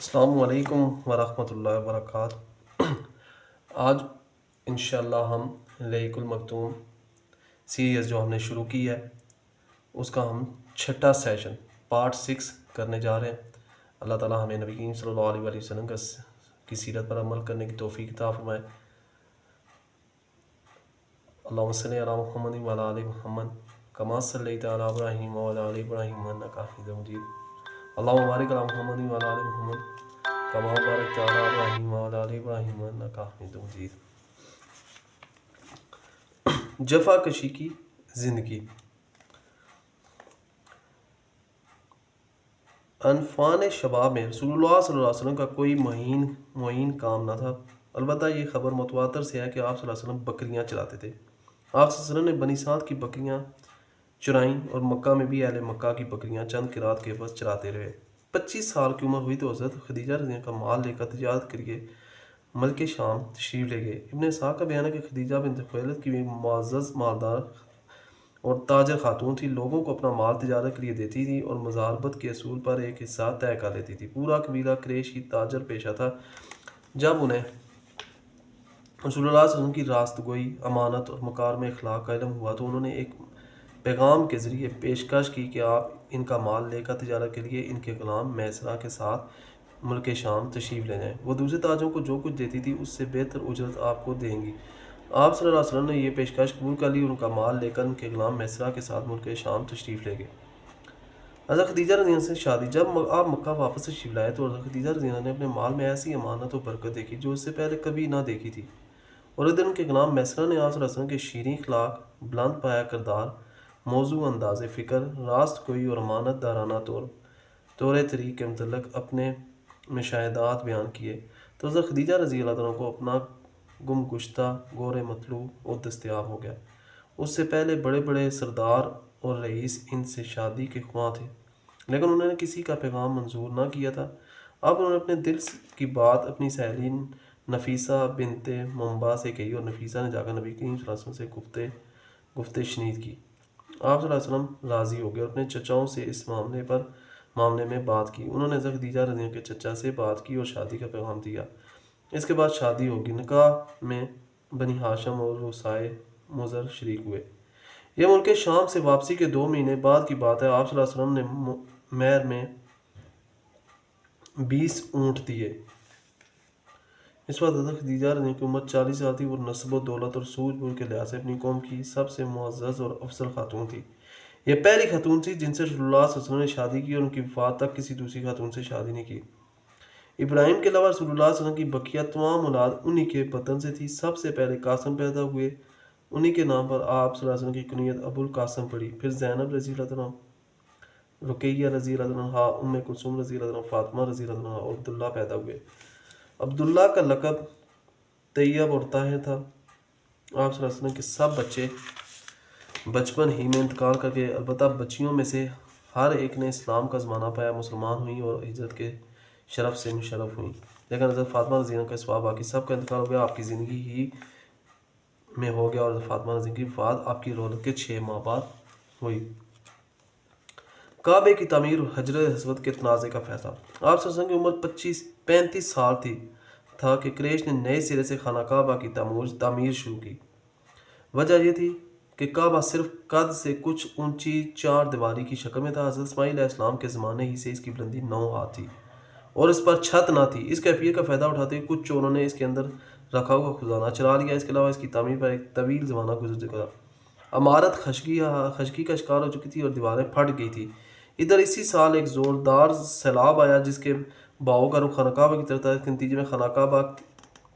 السلام علیکم ورحمۃ اللہ وبرکاتہ۔ آج انشاءاللہ ہم لیک المکتوم سیریز جو ہم نے شروع کی ہے اس کا ہم چھٹا سیشن پارٹ 6 کرنے جا رہے ہیں۔ اللہ تعالیٰ ہمیں نبی کریم صلی اللہ علیہ وسلم کی سیرت پر عمل کرنے کی توفیق عطا فرمائے۔ اللہم صلی علی محمد وعلی آل محمد کما صلیت علی ابراہیم وعلی آل ابراہیم انک حمید مجید۔ اللہم بارک علی محمد وعلی آل محمد کما بارکت علی ابراہیم وعلی آل ابراہیم انک حمید مجید۔ جفا کشی کی زندگی۔ انفان شباب میں رسول اللہ صلی اللہ علیہ وسلم کا کوئی معین کام نہ تھا، البتہ یہ خبر متواتر سے ہے کہ آپ صلی اللہ علیہ وسلم بکریاں چلاتے تھے۔ آپ صلی اللہ علیہ وسلم نے بنی سعد کی بکریاں چرائیں اور مکہ میں بھی اہل مکہ کی بکریاں چند قرات کے عوض چراتے رہے۔ 25 سال کی عمر ہوئی تو حضرت خدیجہ رضی اللہ عنہا کا مال لے کر تجارت کریے ملک شام تشریف لے گئے۔ ابن اسحاق کا بیان ہے کہ خدیجہ بنت خویلد کی معزز مالدار اور تاجر خاتون تھی، لوگوں کو اپنا مال تجارت کے لیے دیتی تھی اور مزاربت کے اصول پر ایک حصہ طے کر لیتی تھی۔ پورا قبیلہ قریش ہی تاجر پیشہ تھا۔ جب انہیں رسول اللہ صلی اللہ علیہ وسلم کی راست گوئی، امانت اور مکارم اخلاق کا علم ہوا تو انہوں نے ایک پیغام کے ذریعے پیشکش کی کہ آپ ان کا مال لے کر تجارت کے لیے ان کے غلام میسرہ کے ساتھ ملک شام تشریف لے جائیں، وہ دوسرے تاجروں کو جو کچھ دیتی تھی اس سے بہتر اجرت آپ کو دیں گی۔ آپ صلی اللہ علیہ وسلم نے یہ پیشکش قبول کر لی اور ان کا مال لے کر ان کے غلام میسرہ کے ساتھ ملک شام تشریف لے گئے۔ حضرت خدیجہ رضی اللہ عنہا سے شادی۔ جب آپ مکہ واپس تشریف لائے تو حضرت خدیجہ رضی اللہ عنہا نے اپنے مال میں ایسی امانت و برکت دیکھی جو اس سے پہلے کبھی نہ دیکھی تھی، اور ایک دن ان کے غلام میسرہ نے آپ صلی اللہ علیہ وسلم کے شیریں اخلاق، بلند پایہ کردار، موضوع انداز فکر، راست گوئی اور امانت دارانہ طور طریق کے متعلق اپنے مشاہدات بیان کیے تو حضرت خدیجہ رضی اللہ عنہا کو اپنا گم گشتہ گور مطلوب اور دستیاب ہو گیا۔ اس سے پہلے بڑے بڑے سردار اور رئیس ان سے شادی کے خواہاں تھے، لیکن انہوں نے کسی کا پیغام منظور نہ کیا تھا۔ اب انہوں نے اپنے دل کی بات اپنی سہیلی نفیسہ بنت منبع سے کہی اور نفیسہ نے جا کر نبی کریم صلی اللہ علیہ وسلم سے گفت شنید کی۔ آپ صلی اللہ علیہ وسلم راضی ہو گئے اور اپنے چچاؤں سے اس معاملے میں بات کی۔ انہوں نے حضرت خدیجہ رضی اللہ عنہا کے چچا سے بات کی اور شادی کا پیغام دیا۔ اس کے بعد شادی ہوگی۔ نکاح میں بنی ہاشم اور رسائے مضر شریک ہوئے۔ یہ ملک شام سے واپسی کے 2 مہینے بعد کی بات ہے۔ آپ صلی اللہ علیہ وسلم نے مہر میں 20 اونٹ دیے۔ اس وقت حضرت خدیجہ رضی اللہ عنہا کی عمر 40 سال تھی، وہ نسب و دولت اور سوجھ بوجھ کے لحاظ سے اپنی قوم کی سب سے معزز اور افضل خاتون تھی۔ یہ پہلی خاتون تھی جن سے رسول اللہ صلی اللہ علیہ وسلم نے شادی کی اور ان کی وفات تک کسی دوسری خاتون سے شادی نہیں کی۔ ابراہیم کے علاوہ رسول اللہ صلی اللہ علیہ وسلم کی بقیہ تمام اولاد انہی کے بطن سے تھی۔ سب سے پہلے قاسم پیدا ہوئے، انہی کے نام پر آپ صلی اللہ علیہ وسلم کی کنیت ابو القاسم پڑی۔ پھر زینب رضی اللہ عنہا، رقیہ رضی اللہ عنہا، ام کلثوم رضی اللہ عنہا، فاطمہ رضی اللہ عنہا اور عبداللہ پیدا ہوئے۔ عبداللہ کا لقب طیب اور طاہر تھا۔ آپ صلی اللہ علیہ وسلم کے سب بچے بچپن ہی میں انتقال کر گئے، البتہ بچیوں میں سے ہر ایک نے اسلام کا زمانہ پایا، مسلمان ہوئیں اور ہجرت کے شرف سے مشرف ہوئیں، لیکن حضرت فاطمہ رضی اللہ عنہا کے سوا باقی سب کا انتقال ہو گیا۔ آپ کی زندگی ہی میں ہو گیا اور حضرت فاطمہ رضی اللہ عنہا کی وفات آپ کی رولت کے 6 ماہ بعد ہوئی۔ کعبے کی تعمیر اور حجر اسود کے تنازع کا فیصلہ۔ آپ صلی اللہ علیہ وسلم کی عمر 35 سال تھا کہ قریش نے نئے سرے سے خانہ کعبہ کی تعمیر شروع کی۔ وجہ یہ تھی کہ کعبہ صرف قد سے کچھ اونچی 4 دیواری کی شکل میں تھا۔ حضرت اسماعیل علیہ السلام کے زمانے ہی سے اس کی بلندی 9 ہاتھ تھی اور اس پر چھت نہ تھی۔ اس کیفیت کا فائدہ اٹھاتے ہوئے کچھ چوروں نے اس کے اندر رکھا ہوا خزانہ چرا لیا۔ اس کے علاوہ اس کی تعمیر پر ایک طویل زمانہ گزر چکا تھا۔ عمارت خشکی کا شکار ہو چکی تھی اور دیواریں پھٹ گئی تھی۔ ادھر اسی سال ایک زوردار سیلاب آیا جس کے بہاؤ کا رخ خانہ کعبہ کی طرف تھا۔ اس کے نتیجے میں خانہ کعبہ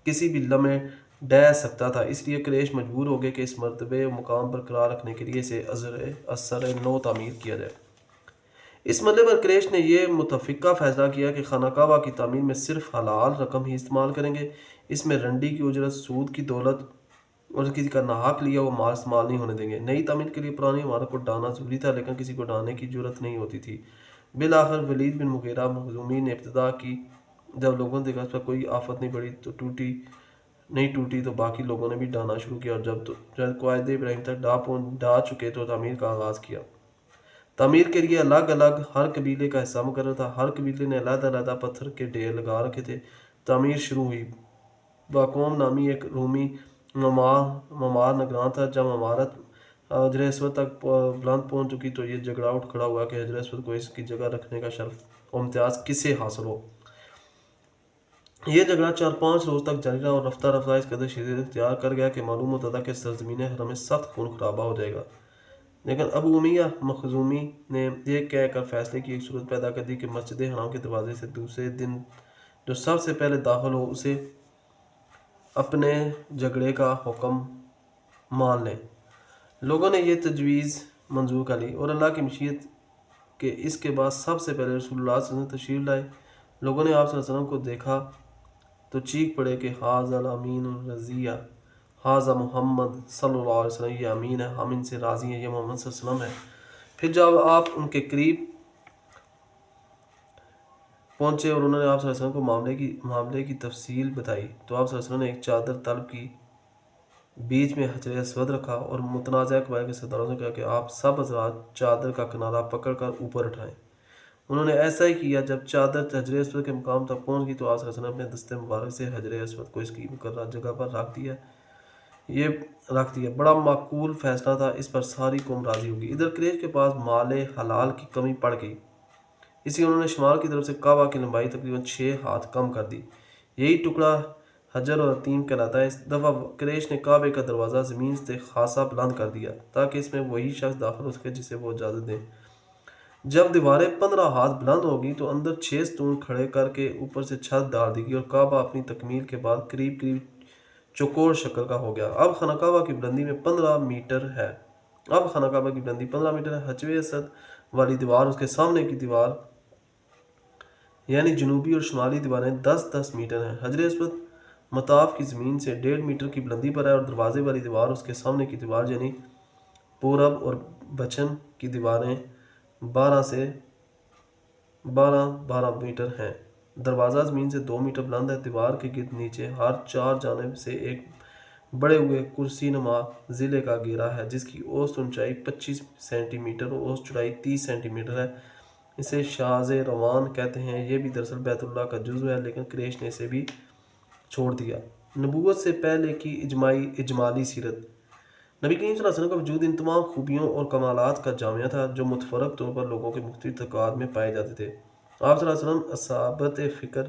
کسی بھی لمحے ڈھہ سکتا تھا، اس لیے قریش مجبور ہو گئے کہ اس مرتبے و مقام پر قرار رکھنے کے لیے اسے اثر نو تعمیر کیا جائے۔ اس مرحلے پر قریش نے یہ متفقہ فیصلہ کیا کہ خانہ کعبہ کی تعمیر میں صرف حلال رقم ہی استعمال کریں گے، اس میں رنڈی کی اجرت، سود کی دولت اور کسی کا ناحق لیا وہ مال استعمال نہیں ہونے دیں گے۔ نئی تعمیر کے لیے پرانی عمارت کو ڈھانا ضروری تھا، لیکن کسی کو ڈھانے کی جرأت نہیں ہوتی تھی۔ بالآخر ولید بن مغیرہ مخزومی نے ابتدا کی۔ جب لوگوں نے دیکھا اس پر کوئی آفت نہیں ٹوٹی تو باقی لوگوں نے بھی ڈھانا شروع کیا اور جب قواعد ابراہیم تک ڈھا چکے تو تعمیر کا آغاز کیا۔ تعمیر کے لیے الگ الگ ہر قبیلے کا حصہ مقرر تھا، ہر قبیلے نے علیحدہ علیحدہ پتھر کے ڈھیر لگا رکھے تھے۔ تعمیر شروع ہوئی۔ باقوم نامی ایک رومی معمار نگراں تھا۔ جب عمارت حجر اسود تک بلند پہنچ چکی تو یہ جھگڑا اٹھ کھڑا ہوا کہ حجر اسود کو اس کی جگہ رکھنے کا شرف و امتیاز کسے حاصل ہو۔ یہ جھگڑا 4-5 روز تک جاری رہا اور رفتہ رفتہ اس قدر شدت اختیار کر گیا کہ معلوم ہوتا تھا کہ سرزمین حرم میں سخت خون خرابہ ہو جائے گا۔ لیکن ابو امیہ مخزومی نے یہ کہہ کر فیصلے کی ایک صورت پیدا کر دی کہ مسجد حرام کے دروازے سے دوسرے دن جو سب سے پہلے داخل ہو اسے اپنے جھگڑے کا حکم مان لیں۔ لوگوں نے یہ تجویز منظور کر لی اور اللہ کی مشیت کہ اس کے بعد سب سے پہلے رسول اللہ صلی اللہ علیہ وسلم تشریف لائے۔ لوگوں نے آپ صلی اللہ علیہ وسلم کو دیکھا تو چیخ پڑے کہ حاذا الامین الرضیہ، حاذا محمد صلی اللہ علیہ وسلم، یہ امین ہے، ہم ان سے راضی ہیں، یہ محمد صلی اللہ علیہ وسلم ہے۔ پھر جب آپ ان کے قریب پہنچے اور انہوں نے آپ صلی اللہ علیہ وسلم کو معاملے کی تفصیل بتائی تو آپ صلی اللہ علیہ وسلم نے ایک چادر طلب کی، بیچ میں حجر اسود رکھا اور متنازع قبائل کے سرداروں سے کہا کہ آپ سب حضرات چادر کا کنارہ پکڑ کر اوپر اٹھائیں۔ انہوں نے ایسا ہی کیا۔ جب چادر حجر اسود کے مقام تک پہنچ گئی تو آپ صلی اللہ علیہ وسلم نے اپنے دست مبارک سے حجر اسود کو اس کی مقررہ جگہ پر رکھ دیا۔ بڑا معقول فیصلہ تھا، اس پر ساری قوم راضی ہوگی۔ ادھر قریش کے پاس مال حلال کی کمی پڑ گئی، اس لیے انہوں نے شمال کی طرف سے کعبہ کی لمبائی تقریباً 6 ہاتھ کم کر دی۔ یہی ٹکڑا حجر اور عتیم کہلاتا ہے۔ اس دفعہ قریش نے کعبے کا دروازہ زمین سے خاصا بلند کر دیا تاکہ اس میں وہی شخص داخل ہو سکے جسے وہ اجازت دیں۔ جب دیواریں 15 ہاتھ بلند ہو گئی تو اندر 6 ستون کھڑے کر کے اوپر سے چھت ڈال دی گئی اور کعبہ اپنی تکمیل کے بعد قریب قریب چوکور شکل کا ہو گیا۔ اب خانہ کعبہ کی بلندی 15 میٹر ہے۔ حجر اسود والی دیوار، اس کے سامنے کی دیوار یعنی جنوبی اور شمالی دیواریں 10-10 میٹر ہیں۔ حجر اسود مطاف کی زمین سے 1.5 میٹر کی بلندی پر ہے اور دروازے والی دیوار، اس کے سامنے کی دیوار یعنی پورب اور بچن کی دیواریں 12 میٹر ہیں۔ دروازہ زمین سے 2 میٹر بلند ہے۔ دیوار کے گرد نیچے ہر 4 جانب سے ایک بڑے ہوئے کرسی نما ضلع کا گھیرا ہے جس کی اوسط اونچائی 25 سینٹی میٹر اور اوسط چوڑائی 30 سینٹی میٹر ہے۔ اسے شاذ روان کہتے ہیں۔ یہ بھی دراصل بیت اللہ کا جزو ہے لیکن قریش نے اسے بھی چھوڑ دیا۔ نبوت سے پہلے کی اجمالی سیرت۔ نبی کریم صلی اللہ علیہ وسلم کا وجود ان تمام خوبیوں اور کمالات کا جامعہ تھا جو متفرق طور پر لوگوں کے مختلف طبقات میں پائے جاتے تھے۔ آپ صلی اللہ علیہ وسلم اصابت فکر،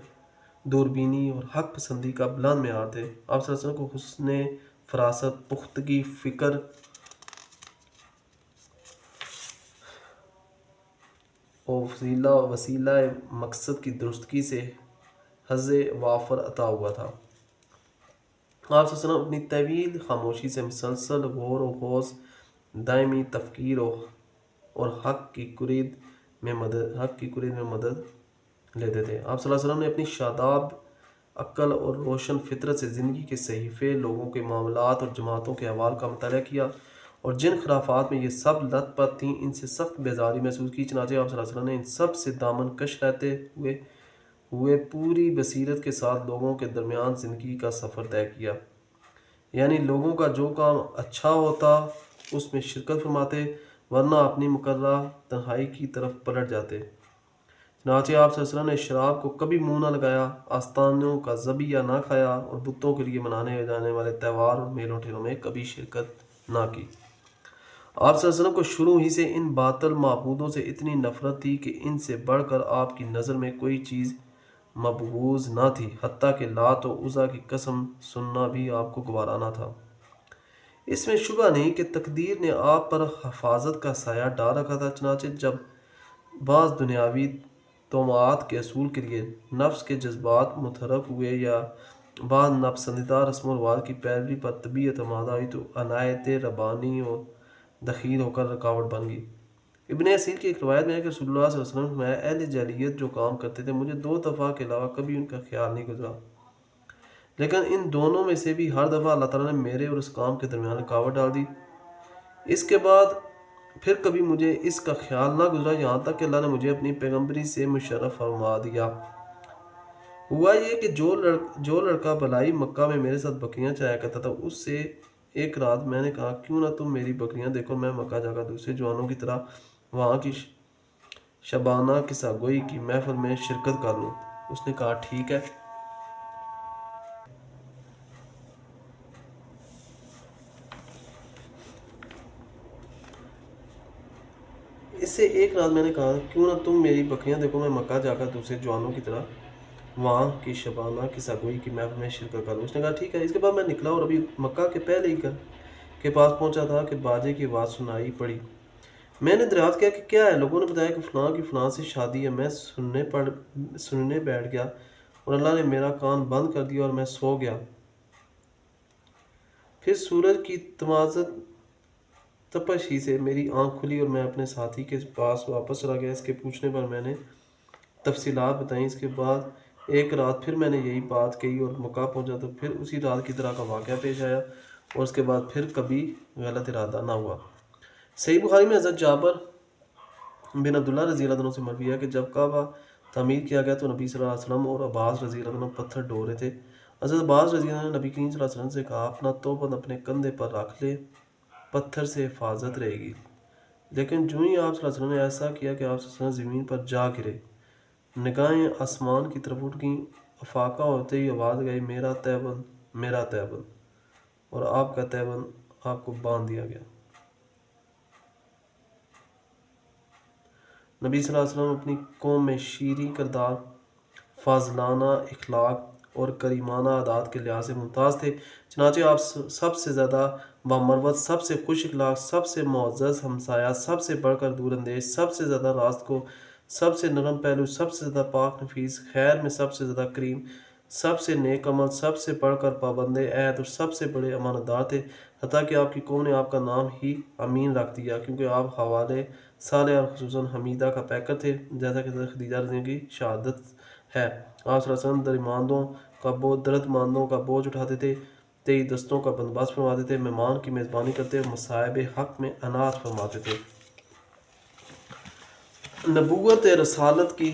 دوربینی اور حق پسندی کا بلند معیار تھے۔ آپ صلی اللہ علیہ وسلم کو حسن فراست، پختگی فکر اور وسیلہ مقصد کی درستگی سے حظ وافر عطا ہوا تھا۔ آپ صلی اللہ علیہ وسلم اپنی طویل خاموشی سے مسلسل غور و خوض، دائمی تفکر اور حق کی کرید میں مدد لیتے تھے۔ آپ صلی اللہ علیہ وسلم نے اپنی شاداب عقل اور روشن فطرت سے زندگی کے صحیفے، لوگوں کے معاملات اور جماعتوں کے احوال کا مطالعہ کیا اور جن خرافات میں یہ سب لت پت تھیں ان سے سخت بیزاری محسوس کی۔ چنانچہ آپ صلی اللہ علیہ وسلم نے ان سب سے دامن کش رہتے ہوئے پوری بصیرت کے ساتھ لوگوں کے درمیان زندگی کا سفر طے کیا، یعنی لوگوں کا جو کام اچھا ہوتا اس میں شرکت فرماتے ورنہ اپنی مقررہ تنہائی کی طرف پلٹ جاتے۔ چنانچہ آپ صلی اللہ علیہ وسلم نے شراب کو کبھی منہ نہ لگایا، آستانوں کا ذبیحہ نہ کھایا اور بتوں کے لیے منانے جانے والے تہوار اور میلوں ٹھیلوں میں کبھی شرکت نہ کی۔ آپ صلی اللہ علیہ وسلم کو شروع ہی سے ان باطل معبودوں سے اتنی نفرت تھی کہ ان سے بڑھ کر آپ کی نظر میں کوئی چیز مبغوض نہ تھی، حتیٰ کہ لات و عزیٰ کی قسم سننا بھی آپ کو گوارا نہ تھا۔ اس میں شبہ نہیں کہ تقدیر نے آپ پر حفاظت کا سایہ ڈال رکھا تھا۔ چنانچہ جب بعض دنیاوی طموحات کے حصول کے لیے نفس کے جذبات متحرک ہوئے یا بعض ناپسندیدہ رسم و رواج کی پیروی پر طبیعت آمادہ ہوئی تو عنایت ربانی اور دخیل ہو کر رکاوٹ بن گئی۔ ابن اسیر کی ایک روایت میں ہے کہ رسول اللہ صلی اللہ علیہ وسلم نے فرمایا، اہل جاہلیت جو کام کرتے تھے مجھے 2 دفعہ کے علاوہ کبھی ان کا خیال نہیں گزرا، لیکن ان دونوں میں سے بھی ہر دفعہ اللہ تعالیٰ نے میرے اور اس کام کے درمیان رکاوٹ ڈال دی۔ اس کے بعد پھر کبھی مجھے اس کا خیال نہ گزرا یہاں تک کہ اللہ نے مجھے اپنی پیغمبری سے مشرف فرما دیا۔ ہوا یہ کہ جو لڑکا بلائی مکہ میں میرے ساتھ بکریاں چرایا کرتا تھا، اس سے ایک رات میں نے کہا، کیوں نہ تم میری بکریاں دیکھو، میں مکہ جا کر دوسرے جوانوں کی طرح وہاں کی شبانہ قصہ گوئی کی محفل میں شرکت کر لوں۔ اس نے کہا ٹھیک ہے۔ اس سے ایک رات میں نے کہا کیوں نہ تم میری بکریاں دیکھو، میں مکہ جا کر دوسرے جوانوں کی طرح وہاں کی شبانہ قصہ گوئی کی محفل میں شرکت کروں۔ اس نے کہا ٹھیک ہے۔ اس کے بعد میں نکلا اور ابھی مکہ کے پہلے ہی گھر کے پاس پہنچا تھا کہ باجے کی آواز سنائی پڑی۔ میں نے دریافت کیا کہ کیا ہے؟ لوگوں نے بتایا کہ فلاں کی فلاں سے شادی ہے۔ میں سننے بیٹھ گیا اور اللہ نے میرا کان بند کر دیا اور میں سو گیا۔ پھر سورج کی تمازت تپش ہی سے میری آنکھ کھلی اور میں اپنے ساتھی کے پاس واپس چلا گیا۔ اس کے پوچھنے پر میں نے تفصیلات بتائیں۔ اس کے بعد ایک رات پھر میں نے یہی بات کہی اور مکہ پہنچا تو پھر اسی رات کی طرح کا واقعہ پیش آیا اور اس کے بعد پھر کبھی غلط ارادہ نہ ہوا۔ صحیح بخاری میں حضرت جابر بن عبداللہ رضی اللہ عنہ سے مروی ہے کہ جب کعبہ تعمیر کیا گیا تو نبی صلی اللہ علیہ وسلم اور عباس رضی اللہ عنہ پتھر ڈھو رہے تھے۔ حضرت عباس رضی اللہ عنہ نے نبی کریم صلی اللہ علیہ وسلم سے کہا اپنا توبند اپنے کندھے پر رکھ لے، پتھر سے حفاظت رہے گی۔ لیکن جو ہی آپ صلی اللہ علیہ وسلم نے ایسا کیا کہ آپ صلی اللہ علیہ وسلم زمین پر جا گرے، نگاہیں آسمان کی طرف اٹھ گئیں، افاقہ ہوتے ہی آواز گئی میرا تیبند، میرا تیبند، اور آپ کا تیبند آپ کو باندھ دیا گیا۔ نبی صلی اللہ علیہ وسلم اپنی قوم میں شیریں کردار، فاضلانہ اخلاق اور کریمانہ عادات کے لحاظ سے ممتاز تھے، چنانچہ آپ سب سے زیادہ بامروت، سب سے خوش اخلاق، سب سے معزز ہمسایہ، سب سے بڑھ کر دور اندیش، سب سے زیادہ راست کو، سب سے نرم پہلو، سب سے زیادہ پاک نفیس، خیر میں سب سے زیادہ کریم، سب سے نیک عمل، سب سے بڑھ کر پابند عہد اور سب سے بڑے امانت دار تھے، حتیٰ کہ آپ کی قوم نے آپ کا نام ہی امین رکھ دیا کیونکہ آپ حوالے صالح اور خصوصاً حمیدہ کا پیکر تھے، جیسا کہ حضرت خدیجہ رضی اللہ عنہا کی شہادت ہے۔ آپ صلی اللہ علیہ وسلم درد ماندوں کا بوجھ اٹھاتے تھے، تئی دستوں کا بندوبست فرماتے تھے، مہمان کی میزبانی کرتے اور مصائب حق میں عنایت فرماتے تھے۔ نبوت رسالت کی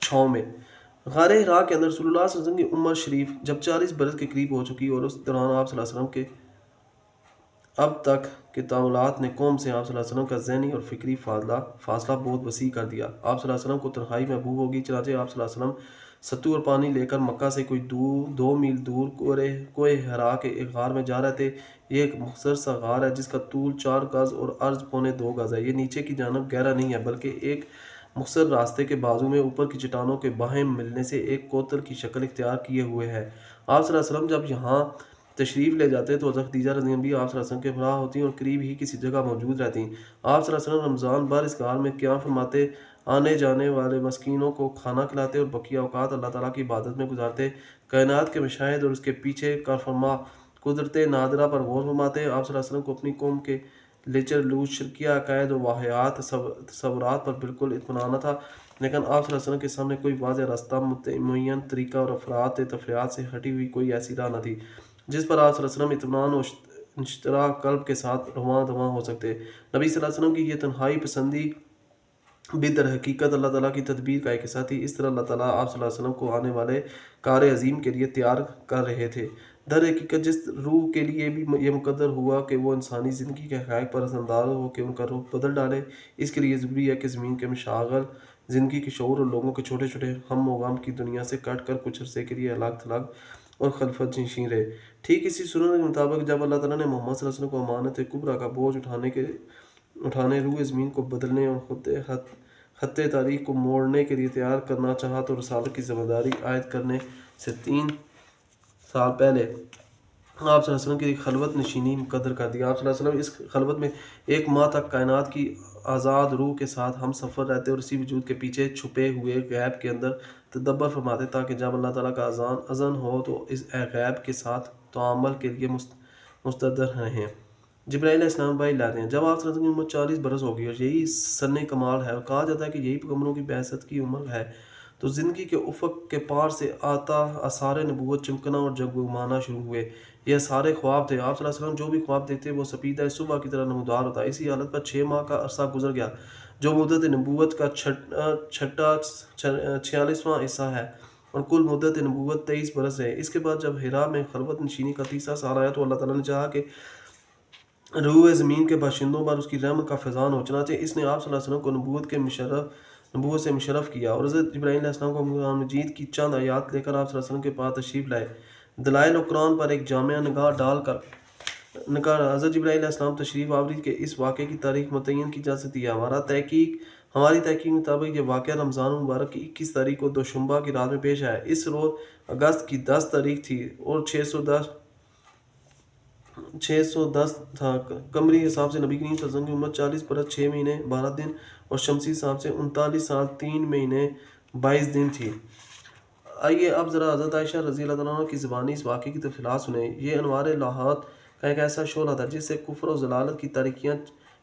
چھاؤں میں غار حرا کے اندر رسول اللہ صلی اللہ علیہ وسلم کی عمر شریف جب 40 برس کے قریب ہو چکی اور اس دوران آپ صلی اللہ علیہ وسلم کے اب تک کے تعاملات نے قوم سے آپ صلی اللہ علیہ وسلم کا ذہنی اور فکری فاصلہ بہت وسیع کر دیا۔ آپ صلی اللہ علیہ وسلم کو تنہائی محبوب ہوگی، چنانچہ آپ صلی اللہ علیہ وسلم ستو اور پانی لے کر مکہ سے کوئی 2 میل دور کوہ حرا کے ایک غار میں جا رہے تھے۔ یہ ایک مختصر سا غار ہے جس کا طول 4 گز اور عرض پونے 2 گز ہے۔ یہ نیچے کی جانب گہرا نہیں ہے بلکہ ایک مختصر راستے کے بازو میں اوپر کی چٹانوں کے باہم ملنے سے ایک کوتل کی شکل اختیار کیے ہوئے ہے۔ آپ صلی اللہ علیہ وسلم جب یہاں تشریف لے جاتے تو حضرت خدیجہ رضی اللہ عنہا بھی آپ صلی اللہ علیہ وسلم کے ہمراہ ہوتی اور قریب ہی کسی جگہ موجود رہتی۔ آپ صلی اللہ علیہ وسلم رمضان بھر اس غار میں قیام فرماتے، آنے جانے والے مسکینوں کو کھانا کھلاتے اور بقیہ اوقات اللہ تعالیٰ کی عبادت میں گزارتے، کائنات کے مشاہد اور اس کے پیچھے کارفرما قدرت نادرہ پر غور فرماتے۔ آپ صلی اللہ علیہ وسلم کو اپنی قوم کے لچر لوچ شرکیہ عقائد و واہیات تصورات پر بالکل اطمینان نہ تھا، لیکن آپ صلی اللہ علیہ وسلم کے سامنے کوئی واضح راستہ، معین طریقہ اور افراط تفریحات سے ہٹی ہوئی کوئی ایسی راہ نہ تھی جس پر آپ صلی اللہ علیہ وسلم اطمینان و اشتراک قلب کے ساتھ رواں دواں ہو سکتے۔ نبی صلی اللہ علیہ وسلم کی یہ تنہائی پسندی بھی در حقیقت اللہ تعالیٰ کی تدبیر کا ایک حصہ تھی۔ اس طرح اللہ تعالیٰ آپ صلی اللہ علیہ وسلم کو آنے والے کار عظیم کے لیے تیار کر رہے تھے۔ در حقیقت جس روح کے لیے بھی یہ مقدر ہوا کہ وہ انسانی زندگی کے حقائق پر اثر انداز ہو کہ ان کا رخ بدل ڈالے، اس کے لیے ضروری ہے کہ زمین کے مشاغل، زندگی کے شعور اور لوگوں کے چھوٹے چھوٹے ہم و غم کی دنیا سے کٹ کر کچھ عرصے کے لیے الگ تھلگ اور خلفت نشین رہے۔ ٹھیک اسی سنت کے مطابق جب اللہ تعالیٰ نے محمد صلی اللہ علیہ وسلم کو امانت کبریٰ کا بوجھ اٹھانے، روح زمین کو بدلنے اور خط تاریخ کو موڑنے کے لیے تیار کرنا چاہا تو رسالت کی ذمہ داری عائد کرنے سے 3 سال پہلے آپ صلی اللہ علیہ وسلم کی خلوت نشینی مقرر کر دی۔ آپ صلی اللہ علیہ وسلم اس خلوت میں 1 ماہ تک کائنات کی آزاد روح کے ساتھ ہم سفر رہتے اور اسی وجود کے پیچھے چھپے ہوئے غیب کے اندر تدبر فرماتے تاکہ جب اللہ تعالیٰ کا اذن ہو تو اس غیب کے ساتھ تعامل کے لیے مستعد رہیں۔ جبرائیل علیہ السلام بھائی لاتے ہیں جب آپ صلی اللہ علیہ وسلم کی عمر 40 برس ہوگی اور یہی سن کمال ہے اور کہا جاتا ہے کہ یہی پیغمبروں کی بعثت کی عمر ہے، تو زندگی کے افق کے پار سے آتا آثار نبوت چمکنا اور جگمگانا شروع ہوئے۔ یہ آثار خواب تھے۔ آپ صلی اللہ علیہ وسلم جو بھی خواب دیکھتے وہ سپیدہ صبح کی طرح نمودار ہوتا۔ اسی حالت پر 6 ماہ کا عرصہ گزر گیا جو مدت نبوت کا چھٹا 46واں حصہ ہے اور کل مدت نبوت 23 برس ہے۔ اس کے بعد جب حرا میں خلوت نشینی کا 30واں سال آیا تو اللہ تعالیٰ نے چاہا کہ روح زمین کے باشندوں پر اس کی رحمت کا فیضان ہو، چنانچہ اس نے آپ صلی اللہ علیہ وسلم کو نبوت سے مشرف کیا، اور حضرت جبرائیل علیہ السلام کو قرآن مجید کی چند آیات لے کر آپ صلی اللہ علیہ وسلم کے پاس تشریف لائے۔ دلائل و قرآن پر ایک جامع نگاہ ڈال کر حضرت جبرائیل علیہ السلام تشریف آوری کے اس واقعے کی تاریخ متعین کی جا سکتی ہے۔ ہماری تحقیق کے مطابق یہ واقعہ رمضان المبارک کی 21 تاریخ کو دوشنبہ کی رات میں پیش آیا۔ اس روز اگست کی 10 تاریخ تھی اور 610 تھا۔ قمری حساب سے نبی کریم صلی اللہ علیہ وسلم کی عمر 40 برس 6 مہینے 12 دن اور شمسی حساب سے 39 سال 3 مہینے 22 دن تھی۔ آئیے اب ذرا حضرت عائشہ رضی اللہ عنہ کی زبانی اس واقعے کی تفصیلات سنیں۔ یہ انوار لاہات کا ایک ایسا شعلہ تھا جس سے کفر و ضلالت کی تاریکیاں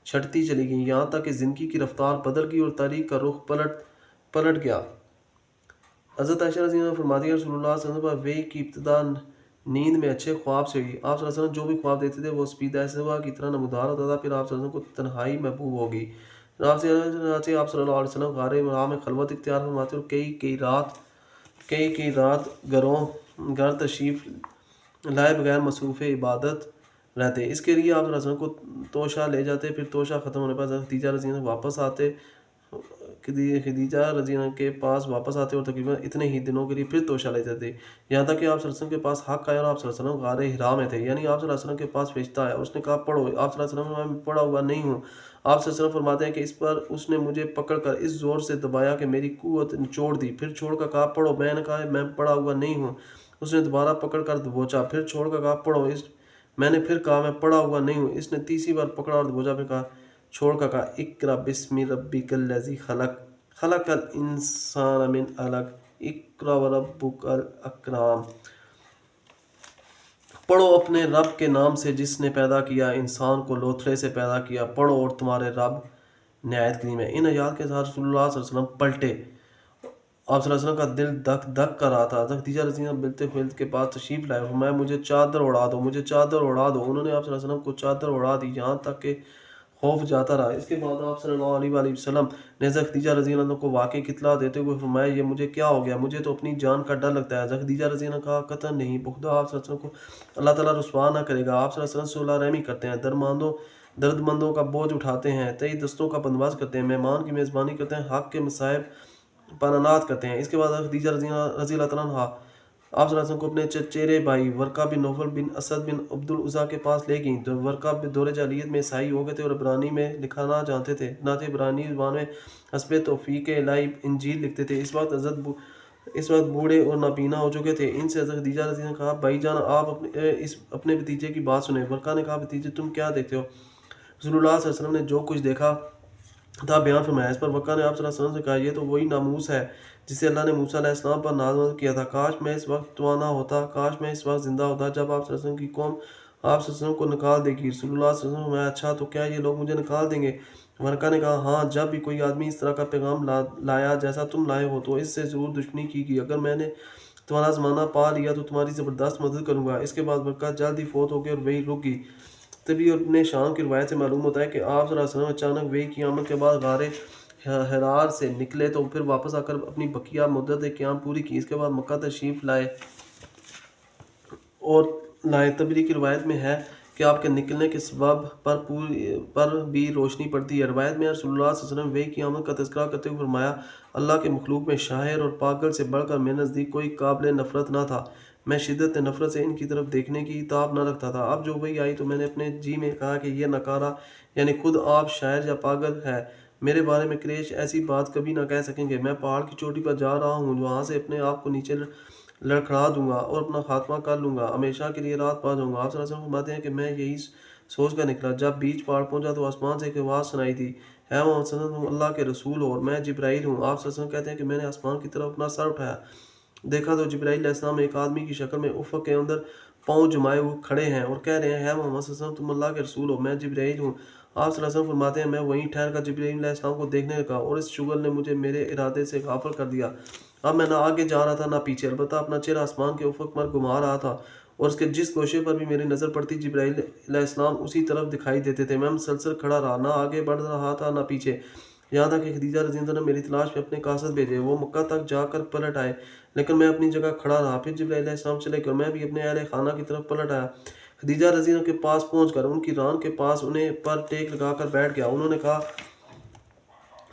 چھٹتی چلی گئیں، یہاں تک کہ زندگی کی رفتار بدل گئی اور تاریخ کا رخ پلٹ گیا۔ حضرت عائشہ رضی اللہ عنہ فرماتی ہے رسول اللہ صلی اللہ علیہ وسلم پر وحی کی ابتدا نیند میں اچھے خواب سے ہوئی۔ آپ صلی اللہ علیہ وسلم جو بھی خواب دیتے تھے وہ سپیدہ صبح کی طرح نمودار ہوتا تھا، پھر آپ صلی اللہ علیہ وسلم کو تنہائی محبوب ہوگی۔ آپ صلی اللہ علیہ وسلم غار حرا میں خلوت اختیار فرماتے اور کئی رات گھر تشریف لائے بغیر مصروف عبادت رہتے۔ اس کے لیے آپ صلی اللہ علیہ وسلم کو توشہ لے جاتے، پھر توشہ ختم ہونے پر خدیجہ رضی اللہ کے پاس واپس آتے اور تقریباً اتنے ہی دنوں کے لیے پھر توشہ لے جاتے، یہاں تک کہ آپ صلی اللہ علیہ وسلم کے پاس حق آیا اور آپ صلی اللہ علیہ وسلم غار حرا میں تھے، یعنی آپ صلی اللہ علیہ وسلم کے پاس فرشتہ آیا، اس نے کہا پڑھو۔ آپ صلی اللہ علیہ وسلم میں پڑھا ہوا نہیں ہوں۔ آپ صلی اللہ علیہ وسلم فرماتے ہیں کہ اس پر اس نے مجھے پکڑ کر اس زور سے دبایا کہ میری قوت نچوڑ دی، پھر چھوڑ کر کہا پڑھو۔ میں نے کہا میں پڑھا ہوا نہیں ہوں۔ اس نے دوبارہ پکڑ کر دبوچا، پھر چھوڑ کر کہا پڑھو۔ میں نے پھر کہا میں پڑھا ہوا نہیں ہوں۔ اس نے تیسری بار پکڑا اور دبوچا، پھر کہا چھوڑ کر کہا اقرأ بسم ربک الذی خلق خلق الانسان من علق اقرأ وربک الاکرم، پڑھو اپنے رب کے نام سے جس نے پیدا کیا انسان کو لوتھڑے سے پیدا کیا، پڑھو اور تمہارے رب نہایت کریم ہے۔ ان آیات کے ساتھ رسول اللہ صلی اللہ علیہ وسلم پلٹے۔ آپ صلی اللہ علیہ وسلم کا دل دھک دھک کر رہا تھا۔ خدیجہ رضی اللہ بلتے خلد کے پاس تشریف لائے، فرمایا مجھے چادر اڑا دو، مجھے چادر اڑا دو۔ انہوں نے آپ صلی اللہ علیہ وسلم کو چادر اڑا دی، یہاں تک کہ خوف جاتا رہا۔ اس کے بعد آپ صلی اللہ علیہ وآلہ وسلم نے حضرت خدیجہ رضی اللہ عنہ کو واقعی اطلاع دیتے ہوئے فرمایا یہ مجھے کیا ہو گیا، مجھے تو اپنی جان کا ڈر لگتا ہے۔ حضرت خدیجہ رضی اللہ عنہ کہا قطعاً نہیں، بخدا آپ صلی اللہ علیہ وسلم کو اللہ تعالیٰ رسوا نہ کرے گا۔ آپ صلی اللہ علیہ وسلم صلح رحمی کرتے ہیں، درد مندوں کا بوجھ اٹھاتے ہیں، تئی دستوں کا بندوبست کرتے ہیں، مہمان کی میزبانی کرتے ہیں، حق کے مصائب پر عنایت کرتے ہیں۔ اس کے بعد خدیجہ رضی اللہ عنہ آپ صلی اللہ علیہ وسلم کو اپنے چچیرے بھائی ورقہ بن نوفل بن اسد بن عبد العزیٰ کے پاس لے گئیں۔ تو ورقہ دور جاہلیت میں عیسائی ہو گئے تھے اور عبرانی میں لکھنا جانتے تھے، چنانچہ عبرانی زبان میں حسب توفیق الہی انجیل لکھتے تھے۔ اس وقت بوڑھے اور نابینا ہو چکے تھے۔ ان سے حضرت خدیجہ رضی اللہ عنہ نے کہا بھائی جان آپ اپنے بھتیجے کی بات سنیں۔ ورقہ نے کہا بھتیجے تم کیا دیکھتے ہو؟ رسول اللہ صلی اللہ علیہ وسلم نے جو کچھ دیکھا تھا بیان فرمایا۔ اس پر ورقہ نے آپ صلی اللہ علیہ وسلم سے کہا یہ تو وہی ناموس ہے جسے اللہ نے موسیٰ علیہ السلام پر نازل کیا تھا، کاش میں اس وقت توانا ہوتا، کاش میں اس وقت زندہ ہوتا جب آپ صلی اللہ علیہ وسلم کی قوم آپ صلی اللہ علیہ وسلم کو نکال دے گی۔ رسول اللہ صلی اللہ علیہ وسلم نے اچھا تو کیا یہ لوگ مجھے نکال دیں گے؟ ورقہ نے کہا ہاں، جب بھی کوئی آدمی اس طرح کا پیغام لایا جیسا تم لائے ہو تو اس سے ضرور دشمنی کی گئی، اگر میں نے تمہارا زمانہ پا لیا تو تمہاری زبردست مدد کروں گا۔ اس کے بعد ورقہ جلد ہی فوت ہو گئے اور وحی رک گئی۔ طبی اور ابن شام کی روایت سے معلوم ہوتا ہے کہ آپ صلی اللہ علیہ وسلم اچانک وحی کی آمد کے بعد غار حرا سے نکلے تو پھر واپس آ کر اپنی بقیہ مدت قیام پوری کی۔ اس کے بعد مکہ تشریف لائے۔ طبری کی روایت میں ہے کہ آپ کے نکلنے کے سبب پر بھی روشنی پڑتی ہے۔ روایت میں رسول اللہ صلی اللہ علیہ وسلم وحی کی آمد کا تذکرہ کرتے ہوئے فرمایا اللہ کے مخلوق میں شاعر اور پاگل سے بڑھ کر میرے نزدیک کوئی قابل نفرت نہ تھا، میں شدت نفرت سے ان کی طرف دیکھنے کی تاب نہ رکھتا تھا۔ اب جو وحی آئی تو میں نے اپنے جی میں کہا کہ یہ نکارہ یعنی خود آپ شاعر یا پاگل ہے، میرے بارے میں قریش ایسی بات کبھی نہ کہہ سکیں گے۔ میں پہاڑ کی چوٹی پر جا رہا ہوں، وہاں سے اپنے آپ کو نیچے لڑکھڑا دوں گا اور اپنا خاتمہ کر لوں گا، ہمیشہ کے لیے رات پا جاؤں گا۔ آپ صلی اللہ علیہ وسلم فرماتے ہیں کہ میں یہی سوچ کر نکلا، جب بیچ پہاڑ پہنچا تو آسمان سے ایک آواز سنائی دی، اے محمد صلی اللہ علیہ وسلم تم اللہ کے رسول ہو اور میں جبرائیل ہوں۔ آپ صلی اللہ علیہ وسلم کہتے ہیں کہ میں نے آسمان کی طرف اپنا سر اٹھایا، دیکھا تو جبرائیل علیہ السلام ایک آدمی کی شکل میں افق کے اندر پاؤں جمائے ہوئے کھڑے ہیں اور کہہ رہے ہیں اے محمد صلی اللہ علیہ وسلم تم اللہ کے رسول ہو، میں جبرائیل ہوں۔ آپ صلی اللہ علیہ وسلم فرماتے ہیں میں وہیں ٹھہر کر جبرائیل علیہ السلام کو دیکھنے لگا اور اس شغل نے مجھے میرے ارادے سے غافل کر دیا۔ اب میں نہ آگے جا رہا تھا نہ پیچھے، البتہ اپنا چہرہ آسمان کے افق پر گھما رہا تھا اور اس کے جس گوشے پر بھی میری نظر پڑتی جبرائیل علیہ السلام اسی طرف دکھائی دیتے تھے۔ میں مسلسل کھڑا رہا، نہ آگے بڑھ رہا تھا نہ پیچھے، یہاں تک کہ خدیجہ رضی اللہ عنہا نے میری تلاش میں اپنے قاصد بھیجے، وہ مکہ تک جا کر پلٹ آئے، لیکن میں اپنی جگہ کھڑا رہا۔ پھر جبرائیل علیہ السلام چلے گئے اور میں بھی اپنے اہل خانہ کی طرف پلٹ آیا۔ خدیجہ رضی اللہ کے پاس پہنچ کر ان کی ران کے پاس انہیں پر ٹیک لگا کر بیٹھ گیا۔ انہوں نے کہا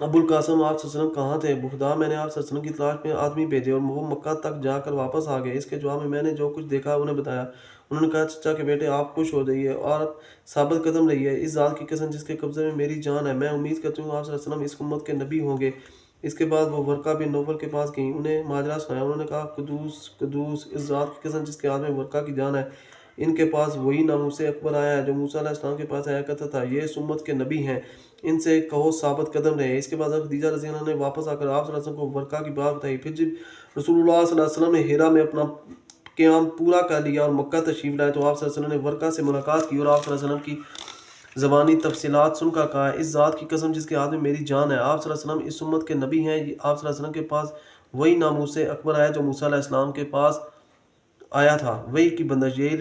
ابو القاسم آپ صلی اللہ علیہ وسلم کہاں تھے؟ خدا میں نے آپ صلی اللہ علیہ وسلم کی تلاش میں آدمی بھیجے اور وہ مکہ تک جا کر واپس آ گئے۔ اس کے جواب میں نے جو کچھ دیکھا انہیں بتایا۔ انہوں نے کہا چچا کے بیٹے آپ خوش ہو جائیے اور ثابت قدم رہیے، اس ذات کی قسم جس کے قبضے میں میری جان ہے، میں امید کرتی ہوں آپ صلی اللہ علیہ وسلم اس امت کے نبی ہوں گے۔ اس کے بعد وہ ورقہ بن نوفل کے پاس گئیں، انہیں ماجرا سنایا۔ انہوں نے کہا قدوس قدوس اس ذات کی قسم جس کے ہاتھ میں ورقہ کی جان ہے، ان کے پاس وہی ناموس اکبر آیا ہے جو موسیٰ علیہ السلام کے پاس آیا کرتا تھا، یہ اس امت کے نبی ہیں، ان سے کہو ثابت قدم رہے۔ اس کے بعد خدیجہ رضی اللہ عنہا نے واپس آ کر آپ صلی اللہ علیہ وسلم کو ورقہ کی بات بتائی۔ پھر جب رسول اللہ صلی اللہ علیہ وسلم نے ہیرا میں اپنا قیام پورا کر لیا اور مکہ تشریف لائے تو آپ صلی اللہ علیہ وسلم نے ورقہ سے ملاقات کی اور آپ صلی اللہ علیہ وسلم کی زبانی تفصیلات سن کر کہا اس ذات کی قسم جس کے ہاتھ میں میری جان ہے، آپ صلی اللہ علیہ وسلم اس امت کے نبی ہیں، آپ صلی اللہ علیہ وسلم کے پاس وہی ناموس اکبر آیا جو موسیٰ علیہ السلام کے پاس آیا تھا، وہی کی بندش یہی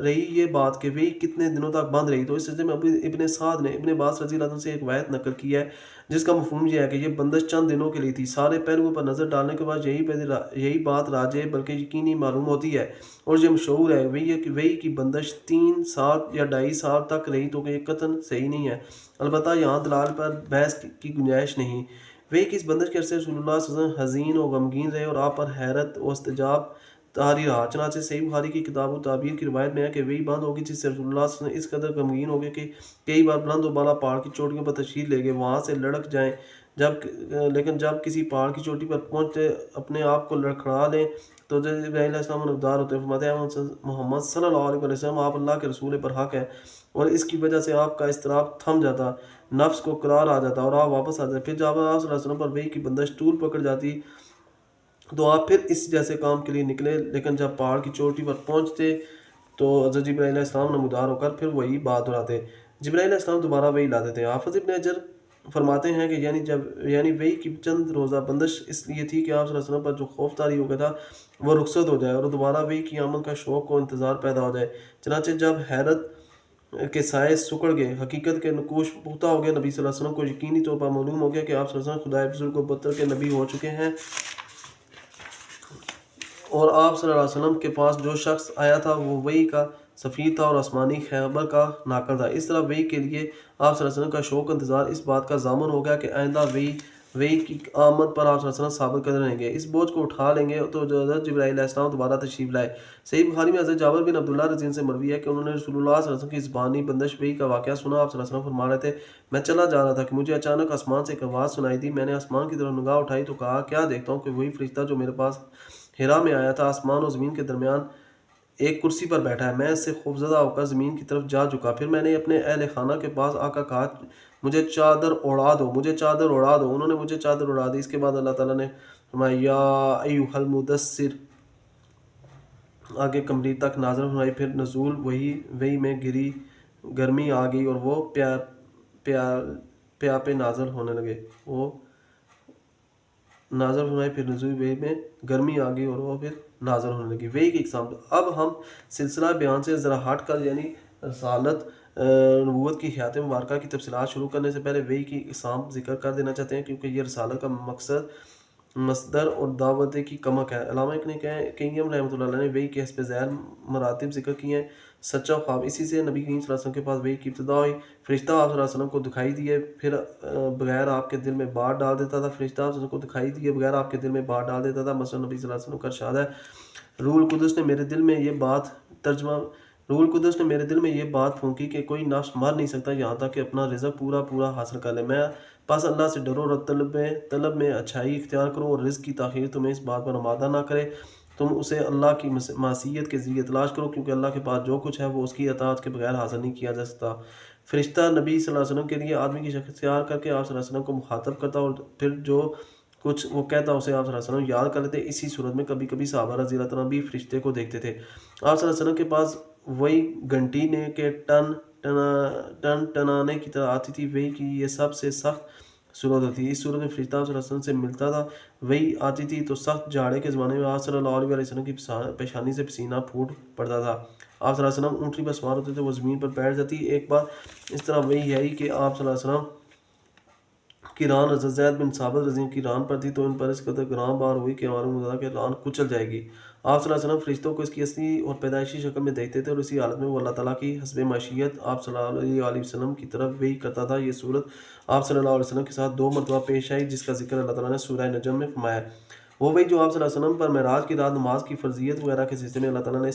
رہی یہ بات کہ وہی کتنے دنوں تک بند رہی۔ تو اس سلسلے میں ابن سعد نے ابن عباس رضی اللہ عنہ سے ایک روایت نقل کی ہے جس کا مفہوم یہ ہے کہ یہ بندش چند دنوں کے لیے تھی۔ سارے پہلوؤں پر نظر ڈالنے کے بعد یہی بات راجع بلکہ یقینی معلوم ہوتی ہے اور یہ مشہور ہے وہی کی بندش 3 سال یا 2.5 سال تک رہی تو یہ قطعاً صحیح نہیں ہے، البتہ یہاں دلال پر بحث کی گنجائش نہیں۔ وہی کی اس بندش کے عرصے رسول اللہ صلی اللہ علیہ وسلم حزین و غمگین رہے اور آپ پر حیرت و استجاب طاری رہا۔ چنانچہ صحیح بخاری کی کتاب التعبیر کی روایت میں ہے کہ وہی بند ہوگی جس سے رسول اللہ صلی اللہ علیہ وسلم اس قدر غمگین ہو گئے کہ کئی بار بلند و بالا پہاڑ کی چوٹیوں پر تشریف لے گئے، وہاں سے لڑک جائیں، لیکن جب کسی پہاڑ کی چوٹی پر پہنچتے اپنے آپ کو لڑکھڑا لیں تو جبرائیل علیہ السلام نمودار ہوتے ہیں، فرماتے ہیں محمد صلی اللہ علیہ وسلم آپ اللہ کے رسول پر حق ہیں، اور اس کی وجہ سے آپ کا اضطراب تھم جاتا، نفس کو قرار آ جاتا اور آپ واپس آ جاتے۔ پھر جب آپ صلی اللہ علیہ وسلم پر وحی کی بندش طول پکڑ جاتی تو آپ پھر اس جیسے کام کے لیے نکلے، لیکن جب پہاڑ کی چوٹی پر پہنچتے تو حضرت جبرائیل علیہ السلام نمودار ہو کر پھر وہی بات دہراتے، جبرائیل علیہ السلام دوبارہ وہی لاتے تھے۔ حافظ ابن حجر فرماتے ہیں کہ یعنی وہی کی چند روزہ بندش اس لیے تھی کہ آپ صلی اللہ علیہ وسلم پر جو خوف طاری ہو گیا تھا وہ رخصت ہو جائے اور دوبارہ وہی کی آمد کا شوق و انتظار پیدا ہو جائے۔ چنانچہ جب حیرت کے سائے سکڑ گئے، حقیقت کے نقوش پختہ ہو گئے، نبی صلی اللہ علیہ وسلم کو یقینی طور پر معلوم ہو گیا کہ آپ صلی اللہ علیہ وسلم خدائے بزرگ و برتر کے نبی ہو چکے ہیں، اور آپ صلی اللہ علیہ وسلم کے پاس جو شخص آیا تھا وہ وحی کا سفیر تھا اور آسمانی خبر کا ناقل تھا۔ اس طرح وحی کے لیے آپ صلی اللہ علیہ وسلم کا شوق انتظار اس بات کا ضامن ہو گیا کہ آئندہ وحی کی آمد پر آپ صلی اللہ علیہ وسلم ثابت قدم رہیں گے، اس بوجھ کو اٹھا لیں گے۔ تو حضرت جبرائیل علیہ السلام دوبارہ تشریف لائے۔ صحیح بخاری میں حضرت جابر بن عبداللہ رضی اللہ عنہ سے مروی ہے کہ انہوں نے رسول اللہ صلی اللہ علیہ وسلم کی زبانی بندش وحی کا واقعہ سنا۔ آپ صلی اللہ علیہ وسلم فرما رہے تھے میں چلا جا رہا تھا کہ مجھے اچانک آسمان سے ایک آواز سنائی دی، میں نے آسمان کی طرف نگاہ اٹھائی تو کہا کیا دیکھتا ہوں کہ وہی فرشتہ جو میرے پاس ہیرا میں آیا تھا آسمان و زمین کے درمیان ایک کرسی پر بیٹھا ہے۔ میں اس سے خوفزدہ ہو کر زمین کی طرف جا جھکا، پھر میں نے اپنے اہل خانہ کے پاس آ کر کہا مجھے چادر اڑا دو، مجھے چادر اڑا دو۔ انہوں نے مجھے چادر اڑا دی۔ اس کے بعد اللہ تعالیٰ نے فرمایا یا ایھا المدثر آگے کمری تک نازل فرمائی، پھر نزول وحی میں گرمی آ گئی اور وہ پہ نازل ہونے لگے، وہ نازل فرمائی، پھر نزول وحی میں گرمی آ گئی اور وہ پھر نازل ہونے لگی۔ وحی کی اقسام۔ اب ہم سلسلہ بیان سے ذرا ہٹ کر یعنی رسالت نبوت کی حیات مبارکہ کی تفصیلات شروع کرنے سے پہلے وحی کی اقسام ذکر کر دینا چاہتے ہیں، کیونکہ یہ رسالت کا مقصد مصدر اور دعوت کی کمک ہے۔ علامہ ابن قیم رحمۃ اللہ علیہ نے وحی کے حسب ذیل مراتب ذکر کیے ہیں۔ سچا خواب، اسی سے نبی کریم صلی اللہ علیہ وسلم کے پاس وحی کی ابتدا ہوئی۔ فرشتہ آپ صلی اللہ علیہ وسلم کو دکھائی دیے، پھر بغیر آپ کے دل میں بات ڈال دیتا تھا۔ فرشتہ آپ صلی اللہ علیہ وسلم کو دکھائی دیے بغیر آپ کے دل میں بات ڈال دیتا تھا۔ مثلا نبی صلی اللہ علیہ وسلم کا ارشاد ہے روح القدس نے میرے دل میں یہ بات پھونکی کہ کوئی نفس مر نہیں سکتا یہاں تک کہ اپنا رزق پورا حاصل کر لے۔ میں پس اللہ سے ڈرو اور طلب میں اچھائی اختیار کرو اور رزق کی تاخیر تمہیں اس بات پر آمادہ نہ کرے، تم اسے اللہ کی معصیت کے ذریعے تلاش کرو، کیونکہ اللہ کے پاس جو کچھ ہے وہ اس کی اطاعت کے بغیر حاصل نہیں کیا جا سکتا۔ فرشتہ نبی صلی اللہ علیہ وسلم کے لیے آدمی کی شکل اختیار کر کے آپ صلی اللہ علیہ وسلم کو مخاطب کرتا اور پھر جو کچھ وہ کہتا اسے آپ صلی اللہ علیہ وسلم یاد کر لیتے۔ اسی صورت میں کبھی کبھی صحابہ رضی اللہ عنہم بھی فرشتے کو دیکھتے تھے۔ آپ صلی اللہ علیہ وسلم کے پاس وہی گھنٹی نے کے ٹن ٹنانے کی طرح آتی تھی۔ وہی کی یہ سب سے سخت صورت ہوتی ہے۔ اس صورت میں فرشتہ آپ صلی اللہ علیہ وسلم سے ملتا تھا، وہی آتی تھی تو سخت جاڑے کے زمانے میں آپ صلی اللہ علیہ وسلم کی پیشانی سے پسینہ پھوٹ پڑتا تھا۔ آپ صلی اللہ علیہ وسلم اونٹنی پر سوار ہوتے تھے، وہ زمین پر بیٹھ جاتی۔ ایک بار اس طرح وہی ہے کہ آپ صلی اللہ علیہ وسلم کی ران حضرت زید بن ثابت رضی اللہ کی ران پر تھی تو ان پر اس قدر گراں بار ہوئی کہ معلوم ہوتا کہ ران کچل جائے گی۔ آپ صلی اللہ علیہ وسلم فرشتوں کو اس کی اصلی اور پیدائشی شکل میں دیکھتے تھے اور اسی حالت میں وہ اللہ تعالیٰ کی حسب معیشت آپ صلی اللہ علیہ وسلم کی طرف وحی کرتا تھا۔ یہ صورت آپ صلی اللہ علیہ وسلم کے ساتھ 2 مرتبہ پیش آئی جس کا ذکر اللہ تعالیٰ نے سورہ نجم میں فرمایا ہے۔ وہ وہی جو آپ صلی اللہ علیہ وسلم پر معراج کی رات نماز کی فرضیت وغیرہ کے سلسلے میں اللہ تعالیٰ نے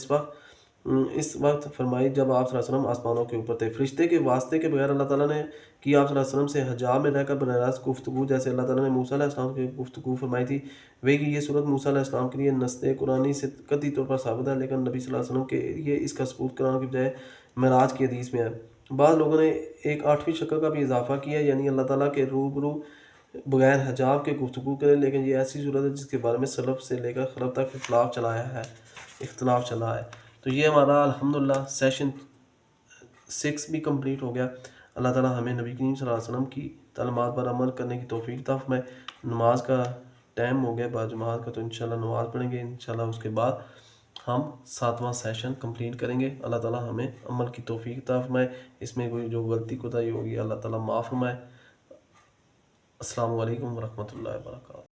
اس وقت فرمائی جب آپ صلی اللہ علیہ وسلم آسمانوں کے اوپر تھے۔ فرشتے کے واسطے کے بغیر اللہ تعالیٰ نے کی آپ صلی اللہ علیہ وسلم سے حجاب میں رہ کر براہ راست گفتگو، جیسے اللہ تعالیٰ نے موسیٰ علیہ السلام کی گفتگو فرمائی تھی۔ وہی کہ یہ صورت موسیٰ علیہ السلام کے لیے نص قرآنی سے قطعی طور پر ثابت ہے، لیکن نبی صلی اللہ علیہ وسلم کے لیے اس کا ثبوت کرانے کی بجائے معراج کی حدیث میں ہے۔ بعض لوگوں نے ایک 8ویں شکل کا بھی اضافہ کیا، یعنی اللہ تعالیٰ کے روبرو بغیر حجاب کے گفتگو کرے، لیکن یہ ایسی صورت ہے جس کے بارے میں سلف سے لے کر خلف تک اختلاف چلا ہے۔ تو یہ ہمارا الحمدللہ سیشن 6 بھی کمپلیٹ ہو گیا۔ اللہ تعالیٰ ہمیں نبی کریم صلی اللہ علیہ وسلم کی تعلیمات پر عمل کرنے کی توفیق عطا فرمائے۔ نماز کا ٹائم ہو گیا بعد جماعت کا، تو انشاءاللہ نماز پڑھیں گے، انشاءاللہ اس کے بعد ہم 7واں سیشن کمپلیٹ کریں گے۔ اللہ تعالیٰ ہمیں عمل کی توفیق عطا فرمائے، اس میں کوئی جو غلطی کوتاہی ہوگی اللہ تعالیٰ معاف فرمائے۔ السلام علیکم ورحمۃ اللہ وبرکاتہ۔